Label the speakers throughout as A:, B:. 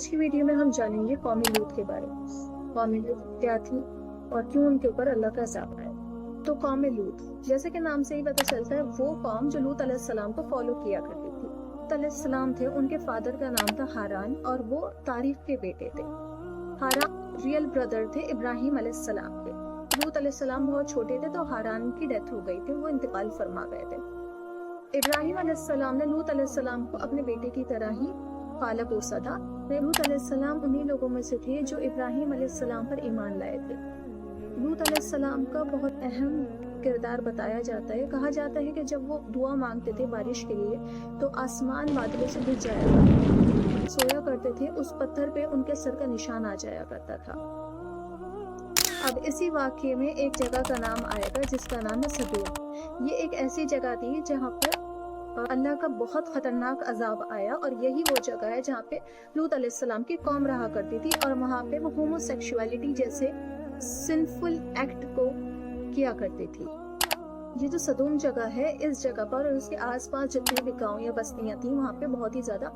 A: آج کی ویڈیو میں ہم جانیں گے قوم لوط کے بارے میں۔ قوم لوط کیا تھی اور کیوں ان کے اوپر اللہ کا عذاب آیا۔ تو قوم لوط جیسے کہ نام سے ہی پتہ چلتا ہے وہ قوم جو لوط علیہ السلام کو فالو کیا کرتی تھی۔ لوط علیہ السلام تھے، ان کے فادر کا نام تھا ہاران اور وہ تاریخ کے بیٹے تھے۔ ہاران ریئل بردر تھے ابراہیم علیہ السلام کے۔ لوط علیہ السلام بہت چھوٹے تھے تو ہاران کی ڈیتھ ہو گئی تھی، وہ انتقال فرما گئے تھے۔ ابراہیم علیہ السلام نے لوط علیہ السلام کو اپنے بیٹے کی طرح ہی پالا پوسا تھا۔ لوط علیہ السلام انہی لوگوں میں سے تھے جو ابراہیم علیہ السلام پر ایمان لائے تھے۔ لوط علیہ السلام کا بہت اہم کردار بتایا جاتا ہے۔ کہا جاتا ہے کہ جب وہ دعا مانگتے تھے بارش کے لیے تو آسمان بادلوں سے گھس جایا کرتا، سویا کرتے تھے اس پتھر پہ ان کے سر کا نشان آ جایا کرتا تھا۔ اب اسی واقعے میں ایک جگہ کا نام آئے گا جس کا نام ہے سدوم۔ یہ ایک ایسی جگہ تھی جہاں پر اللہ کا بہت خطرناک عذاب آیا، اور یہی وہ جگہ ہے جہاں پہ لوط علیہ السلام کی قوم رہا کرتی تھی، اور وہاں پہ وہ ہومو سیکشولیٹی جیسے سنفل ایکٹ کو کیا کرتی تھی۔ یہ جو سدوم جگہ ہے، اس جگہ پر اور اس کے آس پاس جتنے بھی گاؤں یا بستیاں تھیں وہاں پہ بہت ہی زیادہ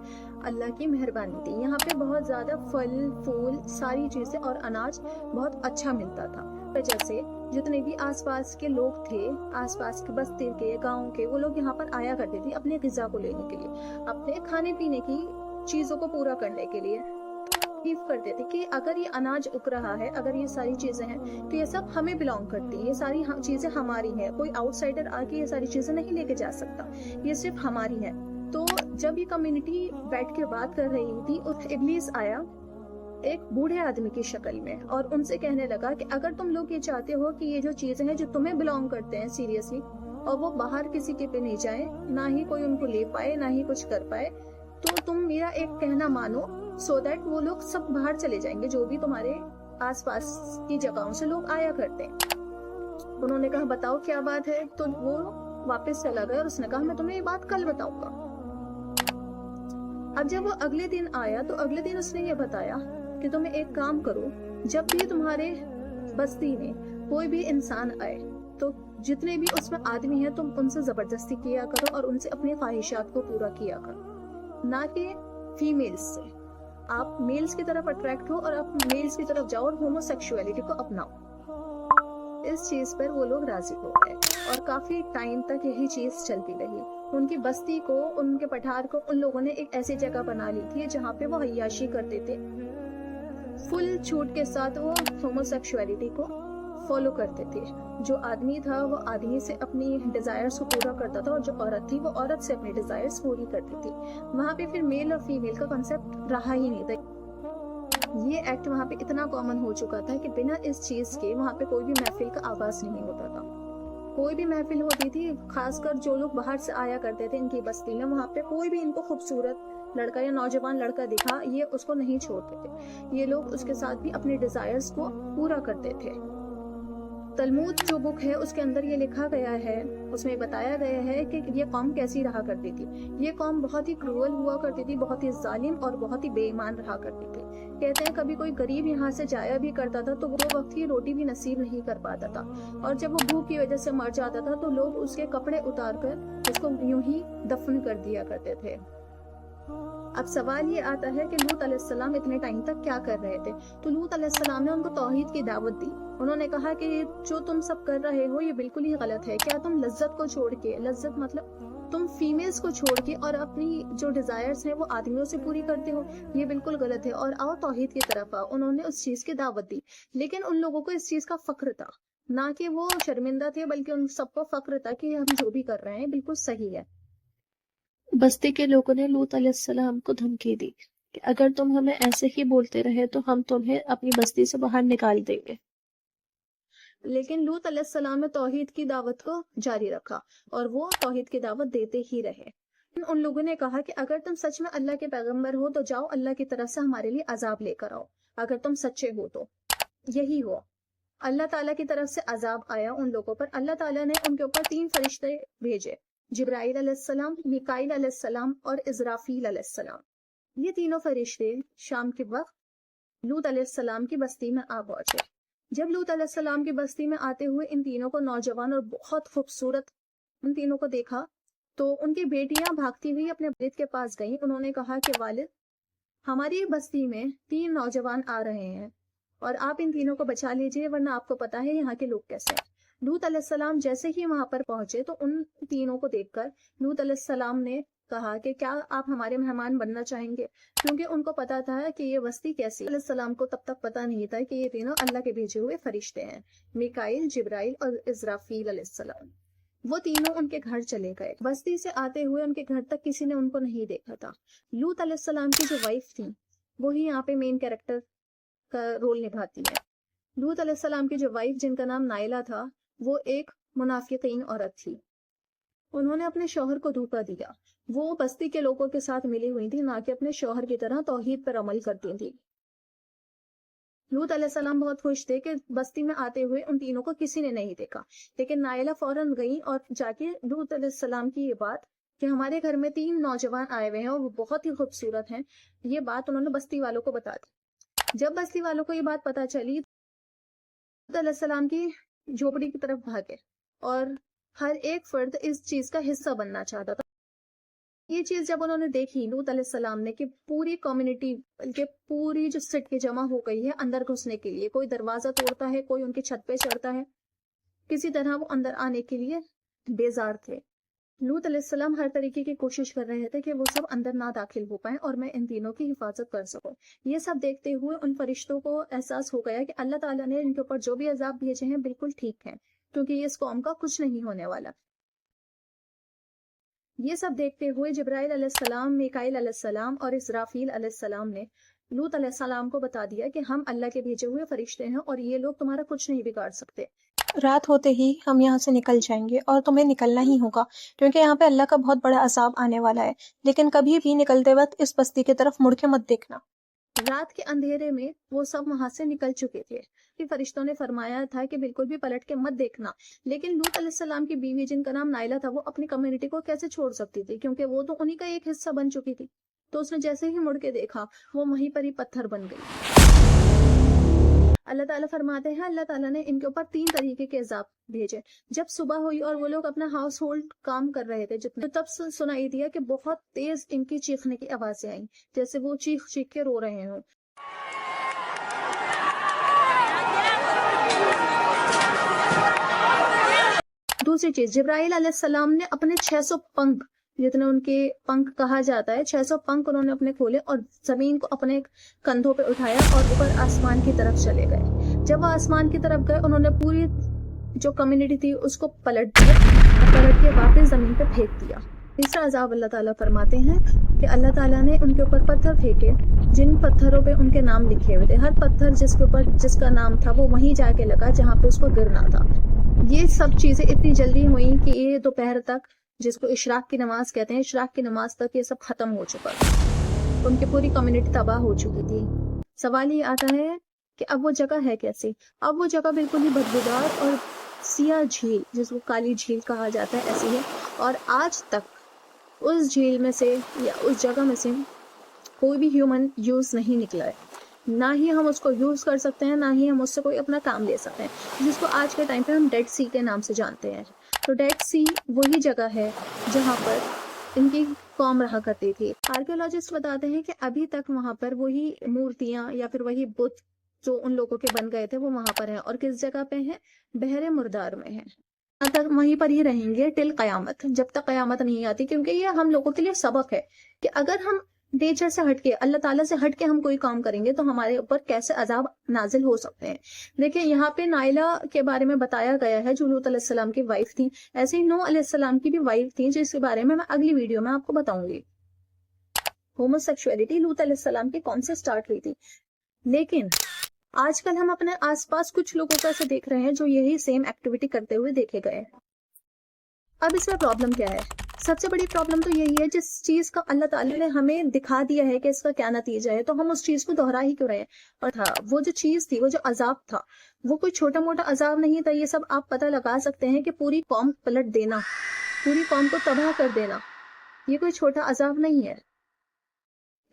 A: اللہ کی مہربانی تھی۔ یہاں پہ بہت زیادہ پھل پھول ساری چیزیں اور اناج بہت اچھا ملتا تھا۔ وجہ سے جتنے بھی آس پاس کے لوگ تھے، آس پاس کے بستی کے گاؤں کے، وہ لوگ یہاں پر آیا کرتے تھے اپنے غذا کو لینے کے لیے، اپنے کھانے پینے کی چیزوں کو پورا کرنے کے لیے۔ تعریف کرتے تھے کہ اگر یہ اناج اگ رہا ہے، اگر یہ ساری چیزیں ہیں تو یہ سب ہمیں بلانگ کرتی ہیں، یہ ساری چیزیں ہماری ہیں، کوئی آؤٹ سائڈر آ کے یہ ساری چیزیں نہیں لے کے جا سکتا، یہ صرف ہماری ہیں۔ تو جب یہ کمیونٹی بیٹھ کے بات کر رہی تھی، ابلیس آیا ایک بوڑھے آدمی کی شکل میں اور ان سے کہنے لگا کہ اگر تم لوگ یہ چاہتے ہو کہ یہ جو چیزیں ہیں جو تمہیں بلانگ کرتے ہیں سیریسلی، اور وہ باہر کسی کے پہ نہیں جائیں، نہ ہی کوئی ان کو لے پائے نہ ہی کچھ کر پائے، تو تم میرا ایک کہنا مانو، سو دیٹ وہ لوگ سب باہر چلے جائیں گے جو بھی تمہارے آس پاس کی جگہوں سے لوگ آیا کرتے ہیں۔ انہوں نے کہا بتاؤ کیا بات ہے؟ تو وہ واپس چلا گیا اور اس نے کہا میں تمہیں یہ بات کل بتاؤں گا۔ اب جب وہ اگلے دن آیا تو اگلے دن اس نے یہ بتایا کہ تم ایک کام کرو، جب بھی تمہارے بستی میں کوئی بھی انسان آئے تو جتنے بھی اس میں آدمی ہیں تم ان سے زبردستی کیا کرو اور ان سے اپنی خواہشات کو پورا کیا کرو، نہ کہ فیمیلز سے۔ آپ میلز کی طرف اٹریکٹ ہو اور آپ میلز کی طرف جاؤ اور ہومو سیکشولیٹی کو اپناؤ۔ اس چیز پر وہ لوگ راضی ہو گئے اور کافی ٹائم تک یہی چیز چلتی رہی۔ ان کی بستی کو، ان کے پٹھار کو ان لوگوں نے ایک ایسی جگہ بنا لی تھی جہاں پہ وہ عیاشی کرتے تھے، فل چھوٹ کے ساتھ وہ ہومو سیکشولیٹی کو فالو کرتے تھے۔ جو آدمی تھا وہ آدمی سے اپنی ڈیزائرز کو پورا کرتا تھا، اور جو عورت تھی وہ عورت سے اپنی ڈیزائرز پوری کرتی تھی۔ وہاں پہ پھر میل اور فیمیل کا کنسیپٹ رہا ہی نہیں تھا۔ یہ ایکٹ وہاں پہ اتنا کامن ہو چکا تھا کہ بنا اس چیز کے وہاں پہ کوئی بھی محفل کا آغاز نہیں ہوتا تھا۔ کوئی بھی محفل ہوتی تھی، خاص کر جو لوگ باہر سے آیا کرتے تھے ان کی بستی میں، وہاں پہ کوئی بھی ان کو خوبصورت لڑکا یا نوجوان لڑکا دکھا، یہ اس کو نہیں چھوڑتے تھے، یہ لوگ اس کے ساتھ بھی اپنے ڈیزائرز کو پورا کرتے تھے۔ تلمود جو بک ہے اس کے اندر یہ لکھا گیا ہے، اس میں بتایا گیا ہے کہ یہ قوم کیسی رہا کرتی تھی۔ یہ قوم بہت ہی کروئل ہوا کرتی تھی، بہت ہی ظالم اور بہت ہی بے ایمان رہا کرتی تھی۔ کہتے ہیں کبھی کوئی غریب یہاں سے جایا بھی کرتا تھا تو وہ وقت کی روٹی بھی نصیب نہیں کر پاتا تھا، اور جب وہ بھوک کی وجہ سے مر جاتا تھا تو لوگ اس کے کپڑے اتار کر اس کو یوں ہی دفن کر دیا کرتے تھے۔ اب سوال یہ آتا ہے کہ لوط علیہ السلام اتنے ٹائم تک کیا کر رہے تھے؟ تو لوط علیہ السلام نے ان کو توحید کی دعوت دی۔ انہوں نے کہا کہ جو تم سب کر رہے ہو یہ بالکل ہی غلط ہے۔ کیا تم لذت کو چھوڑ کے، لذت مطلب تم فیمیلز کو چھوڑ کے اور اپنی جو ڈیزائرز ہیں وہ آدمیوں سے پوری کرتے ہو؟ یہ بالکل غلط ہے، اور آؤ توحید کی طرف آؤ۔ انہوں نے اس چیز کی دعوت دی، لیکن ان لوگوں کو اس چیز کا فخر تھا، نہ کہ وہ شرمندہ تھے، بلکہ ان سب کو فخر تھا کہ ہم جو بھی کر رہے ہیں بالکل صحیح ہے۔
B: بستی کے لوگوں نے لوط علیہ السلام کو دھمکی دی کہ اگر تم ہمیں ایسے ہی بولتے رہے تو ہم تمہیں اپنی بستی سے باہر نکال دیں گے۔
A: لیکن لوط علیہ السلام نے توحید کی دعوت کو جاری رکھا اور وہ توحید کی دعوت دیتے ہی رہے۔ ان لوگوں نے کہا کہ اگر تم سچ میں اللہ کے پیغمبر ہو تو جاؤ اللہ کی طرف سے ہمارے لیے عذاب لے کر آؤ، اگر تم سچے ہو تو یہی ہو۔ اللہ تعالیٰ کی طرف سے عذاب آیا ان لوگوں پر۔ اللہ تعالیٰ نے ان کے اوپر 3 فرشتے بھیجے، جبرائیل علیہ السلام، میکائیل علیہ السلام اور اسرافیل علیہ السلام۔ یہ تینوں فرشتے شام کے وقت لوط علیہ السلام کی بستی میں آ پہنچے۔ جب لوط علیہ السلام کی بستی میں آتے ہوئے ان تینوں کو نوجوان اور بہت خوبصورت ان تینوں کو دیکھا تو ان کی بیٹیاں بھاگتی ہوئی اپنے والد کے پاس گئیں۔ انہوں نے کہا کہ والد ہماری بستی میں 3 نوجوان آ رہے ہیں اور آپ ان تینوں کو بچا لیجئے ورنہ آپ کو پتا ہے یہاں کے لوگ کیسے ہیں۔ لوط علیہ السلام جیسے ہی وہاں پر پہنچے تو ان تینوں کو دیکھ کر لوط علیہ السلام نے کہا کہ کیا آپ ہمارے مہمان بننا چاہیں گے، کیونکہ ان کو پتا تھا کہ یہ بستی کیسی ہے۔ علیہ السلام کو تب تک پتا نہیں تھا کہ یہ تینوں اللہ کے بھیجے ہوئے فرشتے ہیں، میکائیل، جبرائیل اور اسرافیل علیہ السلام۔ وہ تینوں ان کے گھر چلے گئے۔ بستی سے آتے ہوئے ان کے گھر تک کسی نے ان کو نہیں دیکھا تھا۔ لوط علیہ السلام کی جو وائف تھی وہی یہاں پہ مین کیریکٹر کا رول نبھاتی ہے۔ لوط علیہ السلام کی جو وائف جن کا نام نائلہ تھا وہ ایک منافقین عورت تھی۔ انہوں نے اپنے شوہر کو دھوکہ دیا۔ وہ بستی کے لوگوں کے ساتھ ملی ہوئی تھی، نہ کہ اپنے شوہر کی طرح توحید پر عمل کرتی تھی۔ لوط علیہ السلام بہت خوش تھے کہ بستی میں آتے ہوئے ان تینوں کو کسی نے نہیں دیکھا، لیکن نائلہ فوراً گئی اور جا کے لوط علیہ السلام کی یہ بات کہ ہمارے گھر میں 3 نوجوان آئے ہوئے ہیں اور وہ بہت ہی خوبصورت ہیں، یہ بات انہوں نے بستی والوں کو بتا دی۔ جب بستی والوں کو یہ بات پتا چلی لوط علیہ السلام کی جھوپڑی کی طرف بھاگے اور ہر ایک فرد اس چیز کا حصہ بننا چاہتا تھا۔ یہ چیز جب انہوں نے دیکھی لوط علیہ السلام نے کہ پوری کمیونٹی بلکہ پوری جو سٹ کی جمع ہو گئی ہے اندر گھسنے کے لیے، کوئی دروازہ توڑتا ہے، کوئی ان کی چھت پہ چڑھتا ہے، کسی طرح وہ اندر آنے کے لیے بیزار تھے۔ لوط علیہ السلام ہر طریقے کی کوشش کر رہے تھے کہ وہ سب اندر نہ داخل ہو پائیں اور میں ان تینوں کی حفاظت کر سکوں۔ یہ سب دیکھتے ہوئے ان فرشتوں کو احساس ہو گیا کہ اللہ تعالیٰ نے ان کے اوپر جو بھی عذاب بھیجے ہیں بالکل ٹھیک ہیں، کیونکہ یہ اس قوم کا کچھ نہیں ہونے والا۔ یہ سب دیکھتے ہوئے جبرائیل علیہ السلام، میکائیل علیہ السلام اور اسرافیل علیہ السلام نے لوط علیہ السلام کو بتا دیا کہ ہم اللہ کے بھیجے ہوئے فرشتے ہیں اور یہ لوگ تمہارا کچھ نہیں بگاڑ سکتے۔
C: رات ہوتے ہی ہم یہاں سے نکل جائیں گے اور تمہیں نکلنا ہی ہوگا، کیونکہ یہاں پہ اللہ کا بہت بڑا عذاب آنے والا ہے، لیکن کبھی بھی نکلتے وقت اس بستی کی طرف مڑ کے مت دیکھنا۔
A: رات کے اندھیرے میں وہ سب وہاں سے نکل چکے تھے کہ فرشتوں نے فرمایا تھا کہ بالکل بھی پلٹ کے مت دیکھنا، لیکن لوط علیہ السلام کی بیوی جن کا نام نائلہ تھا وہ اپنی کمیونٹی کو کیسے چھوڑ سکتی تھی، کیونکہ وہ تو انہی کا ایک حصہ بن چکی تھی۔ تو اس نے جیسے ہی مڑ کے دیکھا وہ وہیں پر ہی پتھر بن گئی۔ اللہ تعالیٰ فرماتے ہیں اللہ تعالیٰ نے ان کے اوپر 3 طریقے کے عذاب بھیجے۔ جب صبح ہوئی اور وہ لوگ اپنا ہاؤس ہولڈ کام کر رہے تھے جتنے، تب سنائی دیا کہ بہت تیز ان کی چیخنے کی آوازیں آئیں، جیسے وہ چیخ چیخ کے رو رہے ہوں۔ دوسری چیز، جبرائیل علیہ السلام نے اپنے 600 پنکھ، جتنے ان کے پنکھ کہا جاتا ہے، 600 پنکھ انہوں نے اپنے کھولے اور زمین کو اپنے کندھوں پہ اٹھایا اور اوپر آسمان کی طرف چلے گئے۔ جب وہ آسمان کی طرف گئے انہوں نے پوری جو کمیونٹی تھی اس کو پلٹ دیا اور پلٹ کے واپس زمین پہ پھینک دیا۔ تیسرا عذاب اللہ تعالیٰ فرماتے ہیں کہ اللہ تعالیٰ نے ان کے اوپر پتھر پھینکے، جن پتھروں پہ ان کے نام لکھے ہوئے تھے۔ ہر پتھر جس کے اوپر جس کا نام تھا وہ وہیں جا کے لگا جہاں پہ اس کو گرنا تھا۔ یہ سب چیزیں اتنی جلدی ہوئیں کہ یہ دوپہر تک، جس کو اشراق کی نماز کہتے ہیں، اشراق کی نماز تک یہ سب ختم ہو چکا تھا۔ ان کی پوری کمیونٹی تباہ ہو چکی تھی۔ سوال یہ آتا ہے کہ اب وہ جگہ ہے کیسی؟ اب وہ جگہ بالکل ہی بدبودار اور سیاہ جھیل، جس کو کالی جھیل کہا جاتا ہے، ایسی ہے، اور آج تک اس جھیل میں سے یا اس جگہ میں سے کوئی بھی ہیومن یوز نہیں نکلا ہے۔ نہ ہی ہم اس کو یوز کر سکتے ہیں، نہ ہی ہم اس سے کوئی اپنا کام لے سکتے ہیں، جس کو آج کے ٹائم پہ ہم ڈیڈ سی کے نام سے جانتے ہیں۔ تو ڈیڈ سی وہی جگہ ہے جہاں پر ان کی قوم رہا کرتی تھی۔ آرکیولوجسٹ بتاتے ہیں کہ ابھی تک وہاں پر وہی مورتیاں یا پھر وہی بت جو ان لوگوں کے بن گئے تھے وہ وہاں پر ہیں، اور کس جگہ پہ ہیں؟ بحر مردار میں ہیں۔ تک وہیں پر ہی رہیں گے ٹل قیامت، جب تک قیامت نہیں آتی، کیونکہ یہ ہم لوگوں کے لیے سبق ہے کہ اگر ہم نیچر سے ہٹ کے، اللہ تعالیٰ سے ہٹ کے ہم کوئی کام کریں گے تو ہمارے اوپر کیسے عذاب نازل ہو سکتے ہیں۔ دیکھیں یہاں پہ نائلہ کے بارے میں بتایا گیا ہے جو لوط علیہ السلام کی وائف تھی، ایسے ہی نوح علیہ السلام کی بھی وائف تھی، جس کے بارے میں اگلی ویڈیو میں آپ کو بتاؤں گی۔ ہومو سیکشولیٹی لوط علیہ السلام کی کون سے سٹارٹ ہوئی تھی، لیکن آج کل ہم اپنے آس پاس کچھ لوگوں کو ایسے دیکھ رہے ہیں جو یہی سیم ایکٹیویٹی کرتے ہوئے دیکھے گئے ہیں۔ اب اس میں پرابلم کیا ہے؟ سب سے بڑی پرابلم تو یہی ہے جس چیز کا اللہ تعالیٰ نے ہمیں دکھا دیا ہے کہ اس کا کیا نتیجہ ہے، تو ہم اس چیز کو دہرا ہی کیوں رہے ہیں۔ اور تھا وہ جو چیز تھی، وہ جو عذاب تھا، وہ کوئی چھوٹا موٹا عذاب نہیں تھا۔ یہ سب آپ پتہ لگا سکتے ہیں کہ پوری قوم پلٹ دینا، پوری قوم کو تباہ کر دینا، یہ کوئی چھوٹا عذاب نہیں ہے۔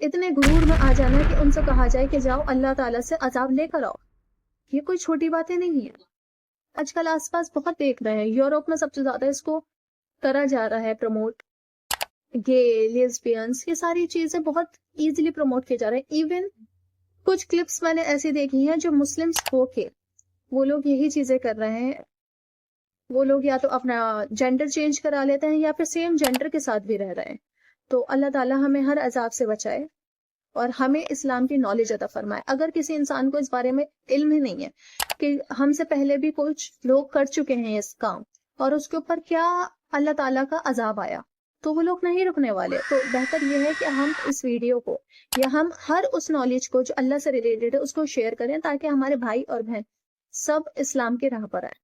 A: اتنے غرور میں آ جانا کہ ان سے کہا جائے کہ جاؤ اللہ تعالیٰ سے عذاب لے کر آؤ، یہ کوئی چھوٹی باتیں نہیں ہیں۔ آج کل آس پاس بہت دیکھ رہے ہیں، یورپ میں سب سے زیادہ اس کو کرا جا رہا ہے پروموٹ، گے، لیزبینس، یہ ساری چیزیں بہت ایزیلی پروموٹ کیے جا رہے ہیں. ایون کچھ کلپس میں نے ایسی دیکھی ہیں جو مسلمس ہو کے وہ لوگ یہی چیزیں کر رہے ہیں. وہ لوگ یا تو اپنا جینڈر چینج کرا لیتے ہیں یا پھر سیم جینڈر کے ساتھ بھی رہ رہے ہیں. تو اللہ تعالیٰ ہمیں ہر عذاب سے بچائے اور ہمیں اسلام کی نالج عطا فرمائے. اگر کسی انسان کو اس بارے میں علم ہی نہیں ہے کہ ہم سے پہلے بھی کچھ لوگ کر چکے ہیں اس کام اور اس کے اوپر کیا اللہ تعالیٰ کا عذاب آیا، تو وہ لوگ نہیں رکنے والے. تو بہتر یہ ہے کہ ہم اس ویڈیو کو یا ہم ہر اس نالج کو جو اللہ سے ریلیٹڈ ہے اس کو شیئر کریں تاکہ ہمارے بھائی اور بہن سب اسلام کے راہ پر آئیں.